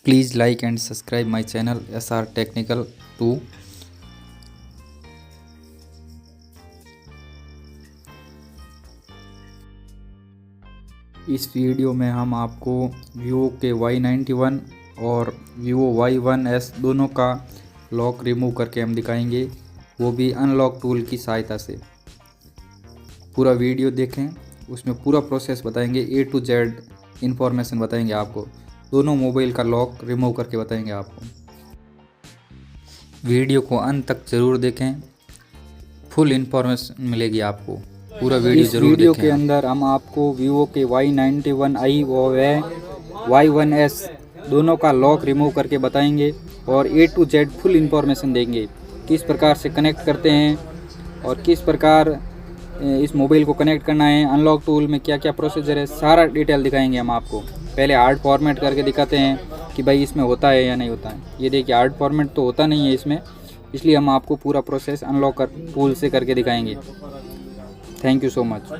Please like and subscribe my channel SR Technical 2। इस video में हम आपको Vivo के Y91 और Vivo Y1s दोनों का लॉक रिमूव करके हम दिखाएंगे, वो भी अनलॉक टूल की सहायता से। पूरा वीडियो देखें, उसमें पूरा प्रोसेस बताएंगे, A to Z इंफॉर्मेशन बताएंगे आपको। दोनों मोबाइल का लॉक रिमूव करके बताएंगे आपको। वीडियो को अंत तक ज़रूर देखें, फुल इंफॉर्मेशन मिलेगी आपको। पूरा वीडियो जरूर देखें। वीडियो के अंदर हम आपको Vivo के Y91i और Y1s दोनों का लॉक रिमूव करके बताएंगे और A to Z full information देंगे, किस प्रकार से कनेक्ट करते हैं और किस प्रकार इस मोबाइल को कनेक्ट करना है, अनलॉक टूल में क्या क्या प्रोसीजर है, सारा डिटेल दिखाएंगे हम आपको। पहले हार्ड फॉर्मेट करके दिखाते हैं कि भाई इसमें होता है या नहीं होता है। ये देखिए, हार्ड फॉर्मेट तो होता नहीं है इसमें, इसलिए हम आपको पूरा प्रोसेस अनलॉक टूल से करके दिखाएंगे। Thank you so much.